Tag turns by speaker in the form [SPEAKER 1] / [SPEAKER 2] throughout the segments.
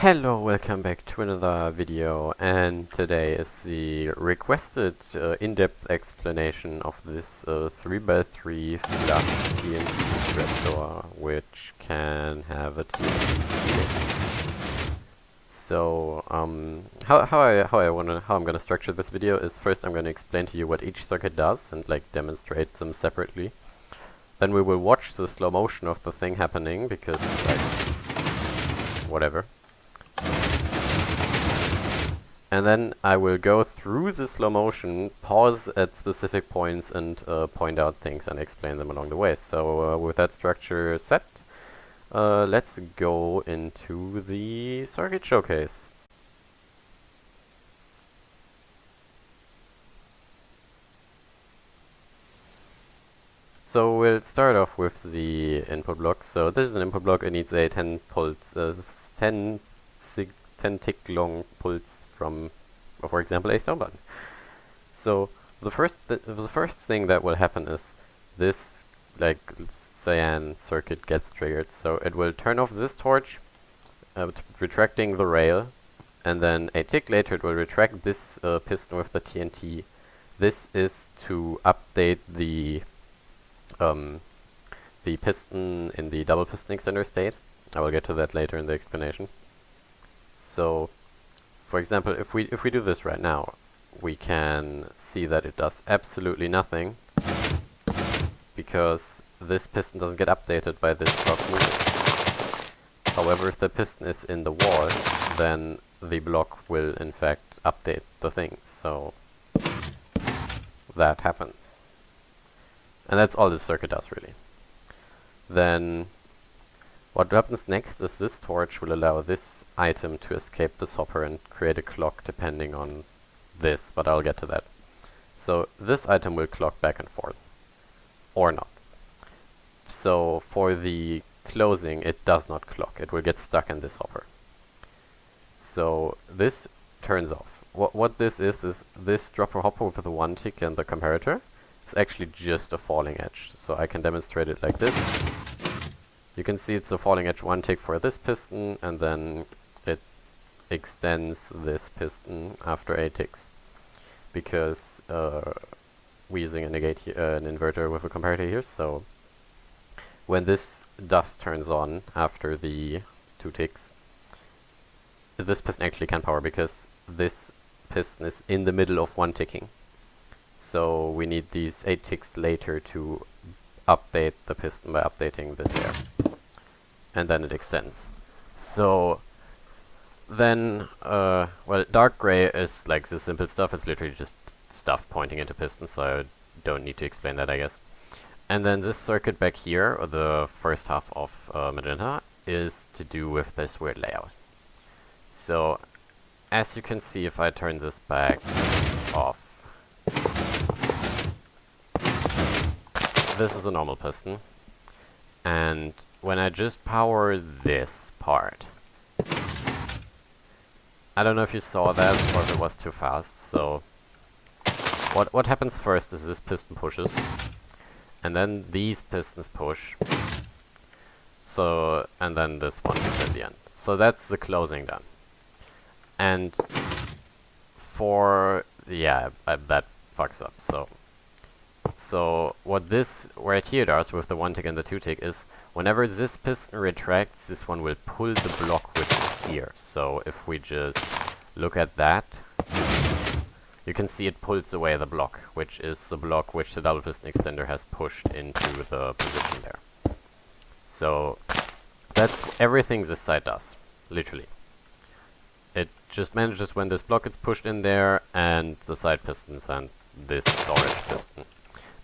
[SPEAKER 1] Hello, welcome back to another video, and today is the requested in-depth explanation of this 3x3 flat TNT Trapdoor, which can have a TNT Ceiling. So, how I'm gonna structure this video is first I'm gonna explain to you what each circuit does and like demonstrate them separately. Then we will watch the slow motion of the thing happening because like whatever. And then I will go through the slow motion, pause at specific points, and point out things and explain them along the way. So with that structure set, let's go into the circuit showcase. So we'll start off with the input block. So this is an input block. It needs a 10 tick long pulse from, for example, a stone button. So the first thing that will happen is this like cyan circuit gets triggered. So it will turn off this torch, retracting the rail, and then a tick later it will retract this piston with the TNT. This is to update the piston in the double piston extender state. I will get to that later in the explanation. So, for example, if we do this right now, we can see that it does absolutely nothing because this piston doesn't get updated by this block moving. However, if the piston is in the wall, then the block will in fact update the thing. So that happens. And that's all this circuit does really. Then what happens next is this torch will allow this item to escape this hopper and create a clock depending on this, but I'll get to that. So this item will clock back and forth, or not. So for the closing, it does not clock. It will get stuck in this hopper. So this turns off. What this is this dropper hopper with the 1 tick and the comparator is actually just a falling edge. So I can demonstrate it like this. You can see it's a falling edge 1 tick for this piston, and then it extends this piston after 8 ticks. Because we're using a negate an inverter with a comparator here, so when this dust turns on after the 2 ticks, this piston actually can power because this piston is in the middle of 1 ticking. So we need these 8 ticks later to update the piston by updating this here. And then it extends. So then, well, dark gray is like the simple stuff. It's literally just stuff pointing into pistons, so I don't need to explain that, I guess. And then this circuit back here, or the first half of magenta, is to do with this weird layout. So, as you can see, if I turn this back off, this is a normal piston. And when I just power this part, I don't know if you saw that or if it was too fast. So what happens first is this piston pushes, and then these pistons push. So and then this one is at the end. So that's the closing done. And for that fucks up. So what this right here does with the 1 tick and the 2 tick is whenever this piston retracts, this one will pull the block which is here. So if we just look at that, you can see it pulls away the block, which is the block which the double piston extender has pushed into the position there. So that's everything this side does, literally. It just manages when this block gets pushed in there, and the side pistons and this storage piston.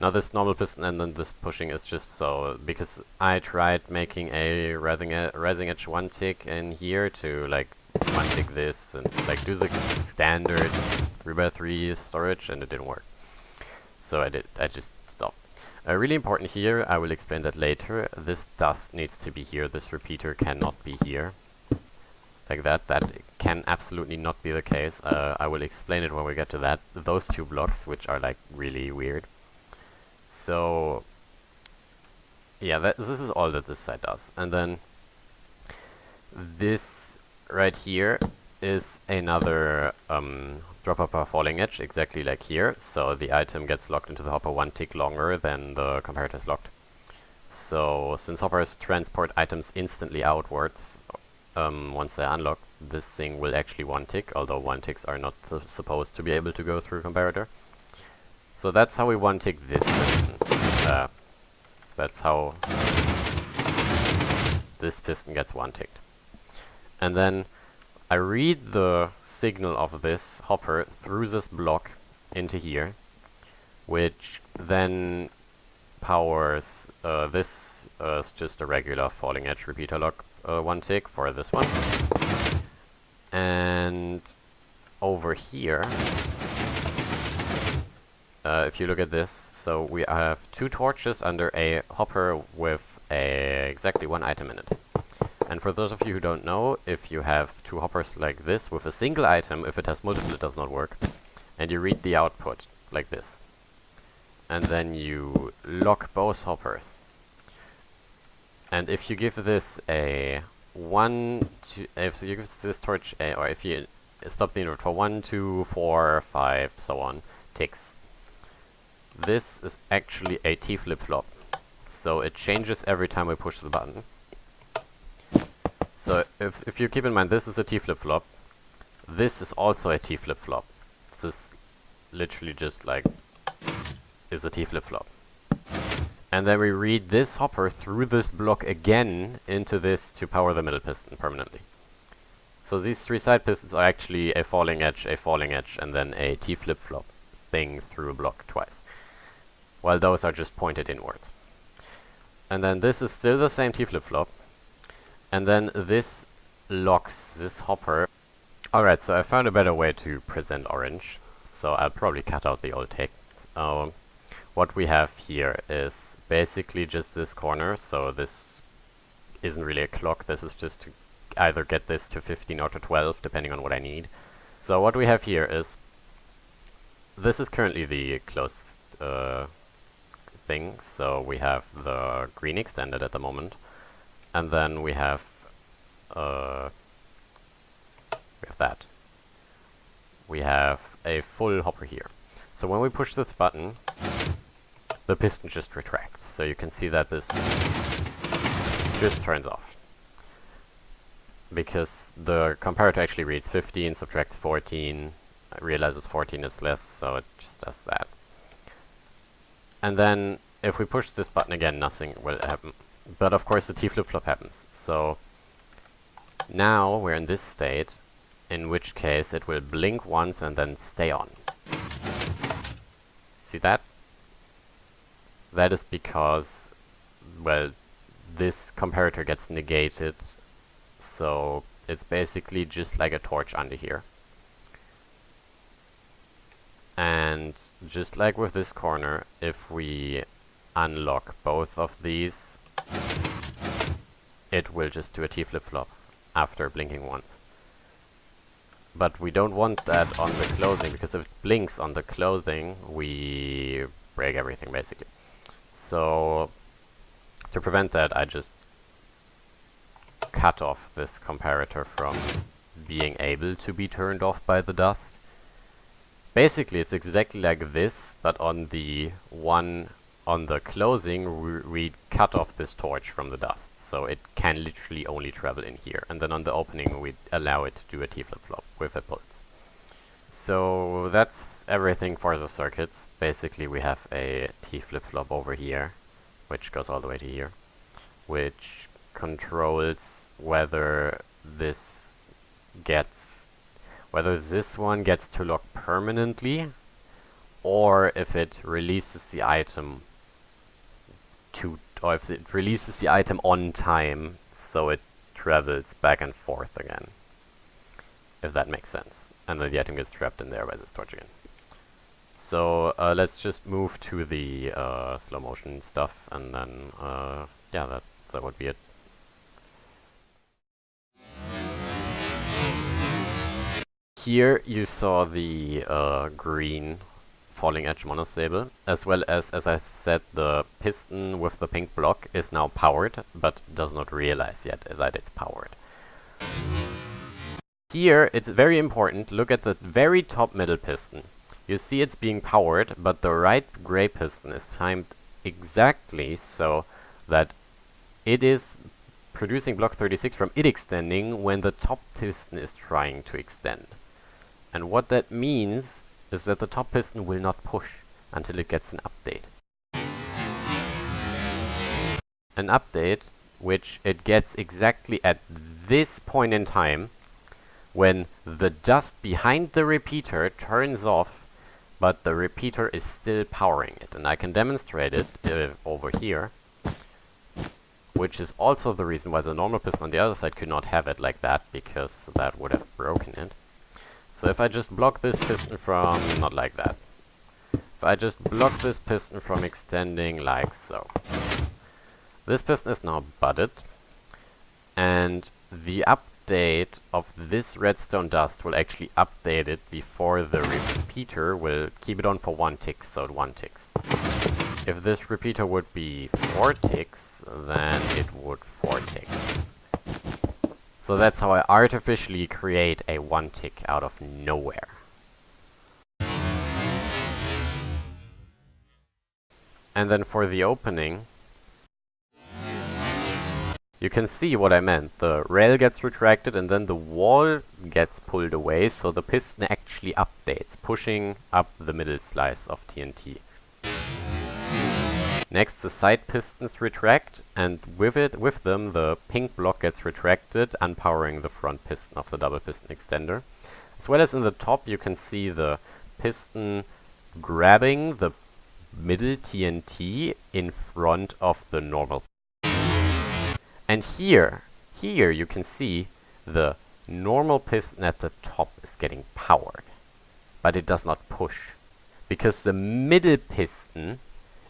[SPEAKER 1] Now this normal piston and then this pushing is just so, because I tried making a rising edge 1 tick in here to like 1 tick this and like do the standard 3x3 storage, and it didn't work. So I just stopped. Really important here, I will explain that later, this dust needs to be here, this repeater cannot be here. Like that can absolutely not be the case. I will explain it when we get to that. Those 2 blocks, which are like really weird. So yeah, this is all that this side does. And then this right here is another drop hopper falling edge, exactly like here. So the item gets locked into the hopper one tick longer than the comparator is locked. So since hoppers transport items instantly outwards once they're unlocked, this thing will actually one tick, although one ticks are not supposed to be able to go through comparator. So that's how we one tick this piston. That's how this piston gets one ticked. And then I read the signal of this hopper through this block into here, which then powers this is just a regular falling edge repeater lock one tick for this one. And over here, if you look at this, so we have two torches under a hopper with exactly one item in it. And for those of you who don't know, if you have two hoppers like this with a single item, if it has multiple it does not work. And you read the output like this. And then you lock both hoppers. And if you give this a if you give this torch a, or if you stop the invert for 1, 2, 4, 5, so on, ticks. This is actually a T flip-flop. So it changes every time we push the button. So if you keep in mind this is a T flip-flop, this is also a T flip-flop. This literally just like is a T flip-flop. And then we read this hopper through this block again into this to power the middle piston permanently. So these three side pistons are actually a falling edge, and then a T flip-flop thing through a block twice. While those are just pointed inwards. And then this is still the same T flip-flop. And then this locks this hopper. Alright, so I found a better way to present orange. So I'll probably cut out the old text. What we have here is basically just this corner. So this isn't really a clock. This is just to either get this to 15 or to 12, depending on what I need. So what we have here is, this is currently the closed thing. So we have the green extended at the moment. And then we have that. We have a full hopper here. So when we push this button, the piston just retracts. So you can see that this just turns off. Because the comparator actually reads 15, subtracts 14, realizes 14 is less, so it just does that. And then if we push this button again, nothing will happen. But of course the T flip-flop happens. So now we're in this state, in which case it will blink once and then stay on. See that? That is because, well, this comparator gets negated, so it's basically just like a torch under here. And just like with this corner, if we unlock both of these, it will just do a T flip-flop after blinking once. But we don't want that on the closing, because if it blinks on the closing, we break everything basically. So to prevent that, I just cut off this comparator from being able to be turned off by the dust. Basically it's exactly like this, but on the one on the closing we cut off this torch from the dust, so it can literally only travel in here, and then on the opening we allow it to do a T flip-flop with a pulse. So that's everything for the circuits. Basically we have a T flip-flop over here, which goes all the way to here, which controls whether this one gets to lock permanently, or if it releases the item or if it releases the item on time, so it travels back and forth again. If that makes sense. And then the item gets trapped in there by this torch again. So let's just move to the slow motion stuff, and then yeah, that would be it. Here you saw the green falling edge monostable, as well as I said, the piston with the pink block is now powered, but does not realize yet that it's powered. Here, it's very important, look at the very top middle piston. You see it's being powered, but the right gray piston is timed exactly so that it is producing block 36 from it extending when the top piston is trying to extend. And what that means is that the top piston will not push until it gets an update. An update which it gets exactly at this point in time when the dust behind the repeater turns off, but the repeater is still powering it. And I can demonstrate it over here, which is also the reason why the normal piston on the other side could not have it like that, because that would have broken it. So if I just block this piston from, not like that, if I just block this piston from extending like so, this piston is now budded, and the update of this redstone dust will actually update it before the repeater will keep it on for 1 tick, so it 1 ticks. If this repeater would be 4 ticks, then it would 4 tick. So that's how I artificially create a 1 tick out of nowhere. And then for the opening, you can see what I meant. The rail gets retracted and then the wall gets pulled away, so the piston actually updates, pushing up the middle slice of TNT. Next, the side pistons retract, and with them, the pink block gets retracted, unpowering the front piston of the double piston extender. As well as in the top, you can see the piston grabbing the middle TNT in front of the normal. And here you can see the normal piston at the top is getting powered, but it does not push, because the middle piston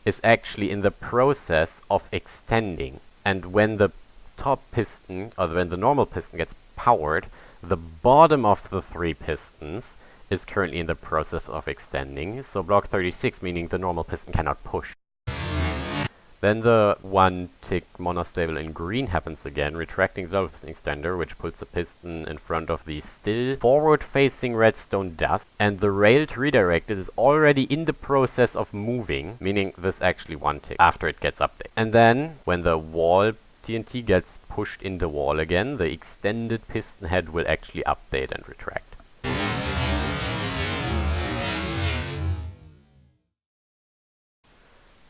[SPEAKER 1] is actually in the process of extending, and when the top piston, or when the normal piston gets powered, the bottom of the 3 pistons is currently in the process of extending, so block 36, meaning the normal piston cannot push. Then the 1 tick monostable in green happens again, retracting the double piston extender, which puts the piston in front of the still forward-facing redstone dust, and the rail to redirect it is already in the process of moving, meaning this actually 1 tick after it gets updated. And then, when the wall TNT gets pushed in the wall again, the extended piston head will actually update and retract.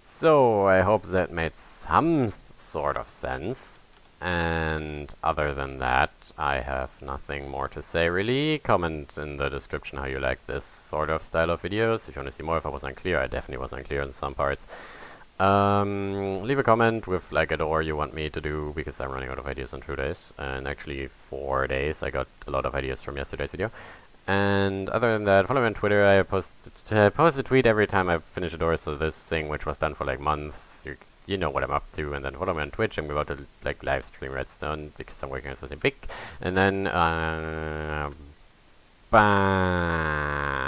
[SPEAKER 1] So, I hope that made some sort of sense, and other than that, I have nothing more to say really. Comment in the description how you like this sort of style of videos. If you want to see more, if I was unclear, I definitely was unclear in some parts. Leave a comment with like a door you want me to do, because I'm running out of ideas in 2 days, and actually 4 days. I got a lot of ideas from yesterday's video. And other than that, follow me on Twitter. I post a tweet every time I finish a door, so this thing, which was done for like months, you know what I'm up to. And then follow me on Twitch. I'm about to like live stream Redstone, because I'm working on something big. And then, bye.